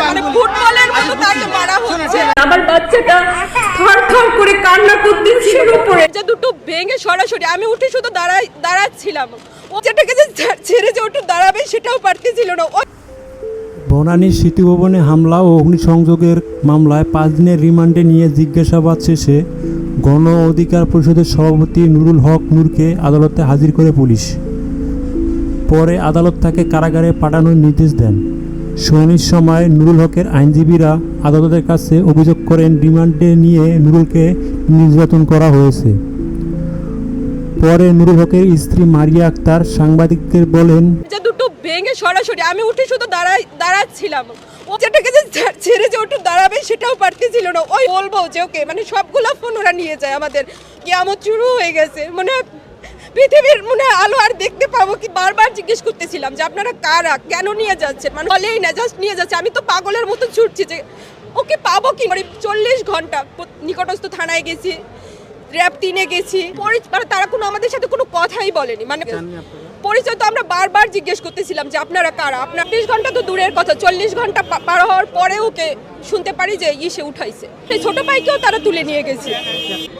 মানে ফুটবলের মতো তাকে মারা হচ্ছে। আমার বাচ্চাটা থরথর করে কান্না করতেছিল পড়ে যে দুটো ভেঙে সরাসরি আমি উঠে শুধু দাঁড়াচ্ছিলাম, ও যেটাকে যে ছেড়ে যে ওটা দাঁড়াবে সেটাও পারতেছিল না। বনানীর স্মৃতিভবনে হামলা ও অগ্নিসংযোগের মামলায় 5 দিনের রিমান্ডে নিয়ে জিজ্ঞাসাবাদ শেষে গণ অধিকার পরিষদের সভাপতি নুরুল হক নূরকে আদালতে হাজির করে পুলিশ। পরে আদালত তাকে কারাগারে পাঠানোর নির্দেশ দেন। শুনানির সময় নুরুল হকের আইনজীবীরা আদালতের কাছে অভিযোগ করেন রিমান্ডে নিয়ে নুরুলকে নির্যাতন করা হয়েছে। পরে নুরুল হকের স্ত্রী মারিয়া আক্তার সাংবাদিকদের বলেন, যে দুটো ভেঙে সরাসরি আমি উঠে শুধু দাঁড়াচ্ছিলাম, ও যেটাকে যে ছেড়ে যে ওটা দাঁড়াবে সেটাও পারতেছিল না। ওই বলবো যে ওকে মানে সবগুলো ফোন ওরা নিয়ে যায়। আমাদের কিয়ামত শুরু হয়ে গেছে, মানে পৃথিবীর মনে আলো আর দেখতে পাবো কি। বারবার জিজ্ঞেস করতেছিলাম যে আপনারা কারা, কেন নিয়ে যাচ্ছেন, মানে বলেই না জাস্ট নিয়ে যাচ্ছে। আমি তো পাগলের মতো ছুটছি যে ওকে পাবো কি। মানে 40 ঘন্টা নিকটস্থ থানায় গেছি, র‍্যাব 3-এ গেছি, তারা কোনো আমাদের সাথে কোনো কথাই বলেনি। মানে পরিচয় তো আমরা বারবার জিজ্ঞেস করতেছিলাম যে আপনারা কারা। আপনার 20 ঘন্টা তো দূরের কথা, 40 ঘন্টা পার হওয়ার পরে ওকে শুনতে পারি যে সে উঠাইছে। এই ছোট ভাইকেও তারা তুলে নিয়ে গেছে।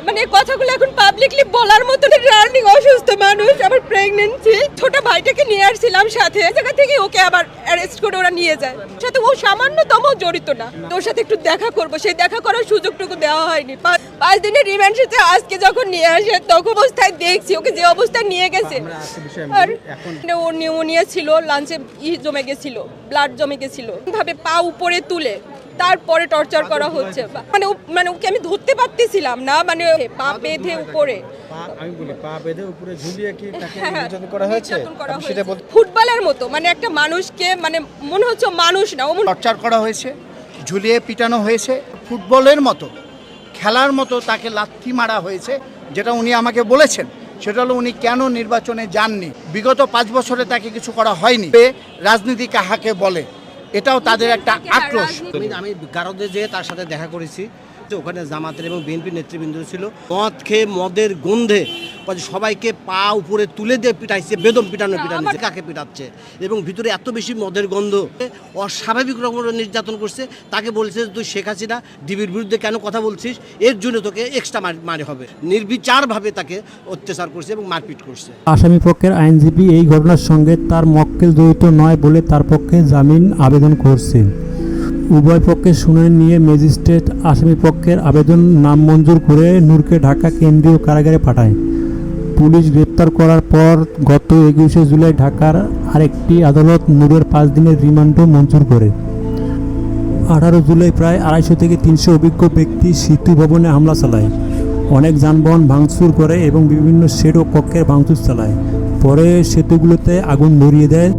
মানে কথাগুলো এখন পাবলিকলি বলার মতো। রানিং অসুস্থ মানুষ, আবার প্রেগনেন্সি, ছোট ভাইটাকে নিয়ে আসছিলাম সাথে, জায়গা থেকে ওকে আবার অ্যারেস্ট করে ওরা নিয়ে যায়। সাথে ও সামান্যতম জড়িত না। তোর সাথে একটু দেখা করবো, সেই দেখা করার সুযোগটুকু দেওয়া হয়নি। 5 দিনের রিমান্ড শেষে আজকে যখন নিয়ে আসে তখন অবস্থায় দেখছি ওকে যে অবস্থায় নিয়ে গেছে। আর ওর নিউমোনিয়া ছিল, লাঞ্চে জমে গেছিল, ব্লাড জমে গেছিল। ভাবে পা উপরে তুলে তারপরে টর্চার করা হচ্ছে। মানে ওকে আমি ধরতে পারতেছিলাম না, মানে পা বেঁধে উপরে, আমি বলি পা বেঁধে উপরে ঝুলিয়ে কি তাকে নির্যাতন করা হয়েছে? সেটা বলতে ফুটবলের মতো, মানে একটা মানুষকে মানে মনে হচ্ছে মানুষ না, ও টর্চার করা হয়েছে, ঝুলিয়ে পিটানো হয়েছে, ফুটবলের মতো খেলার মতো তাকে লাথি মারা হয়েছে। যেটা উনি আমাকে বলেছেন সেটা হলো উনি কেন নির্বাচনে যাননি। বিগত 5 বছরে তাকে কিছু করা হয়নি। রাজনীতি কাহাকে বলে, এটাও তাদের একটা আক্রোশ। আমি গারদে যেয়ে তার সাথে দেখা করেছি। ওখানে জামাতের এবং বিএনপির নেতৃবৃন্দ ছিল। মদ খেয়ে মদের গন্ধে সবাইকে পা উপরে তুলে দিয়ে পিটাইছে, বেদম পিটানো কাকে পিটাচ্ছে, এবং ভিতরে এত বেশি মদের গন্ধ, অস্বাভাবিক রকমের নির্যাতন করছে। তাকে বলছে তুই শেখ হাসিনা ডিবির বিরুদ্ধে কেন কথা বলছিস, এর জন্য তোকে এক্সট্রা মারে হবে। নির্বিচারভাবে তাকে অত্যাচার করছে এবং মারপিট করছে। আসামি পক্ষের আইনজীবী এই ঘটনার সঙ্গে তার মক্কেল জড়িত নয় বলে তার পক্ষে জামিন আবেদন করছে। উভয় পক্ষের শুনানি নিয়ে ম্যাজিস্ট্রেট আসামি পক্ষের আবেদন নামঞ্জুর করে নূরকে ঢাকা কেন্দ্রীয় কারাগারে পাঠায়। পুলিশ গ্রেপ্তার করার পর গত 21শে জুলাই ঢাকার আরেকটি আদালত নূরের 5 দিনের রিমান্ডও মঞ্জুর করে। 18 জুলাই প্রায় 250 থেকে 300 অভিজ্ঞ ব্যক্তি স্মৃতি ভবনে হামলা চালায়, অনেক যানবাহন ভাঙচুর করে এবং বিভিন্ন শেড ও কক্ষের ভাঙচুর চালায়। পরে সেতুগুলোতে আগুন ধরিয়ে দেয়।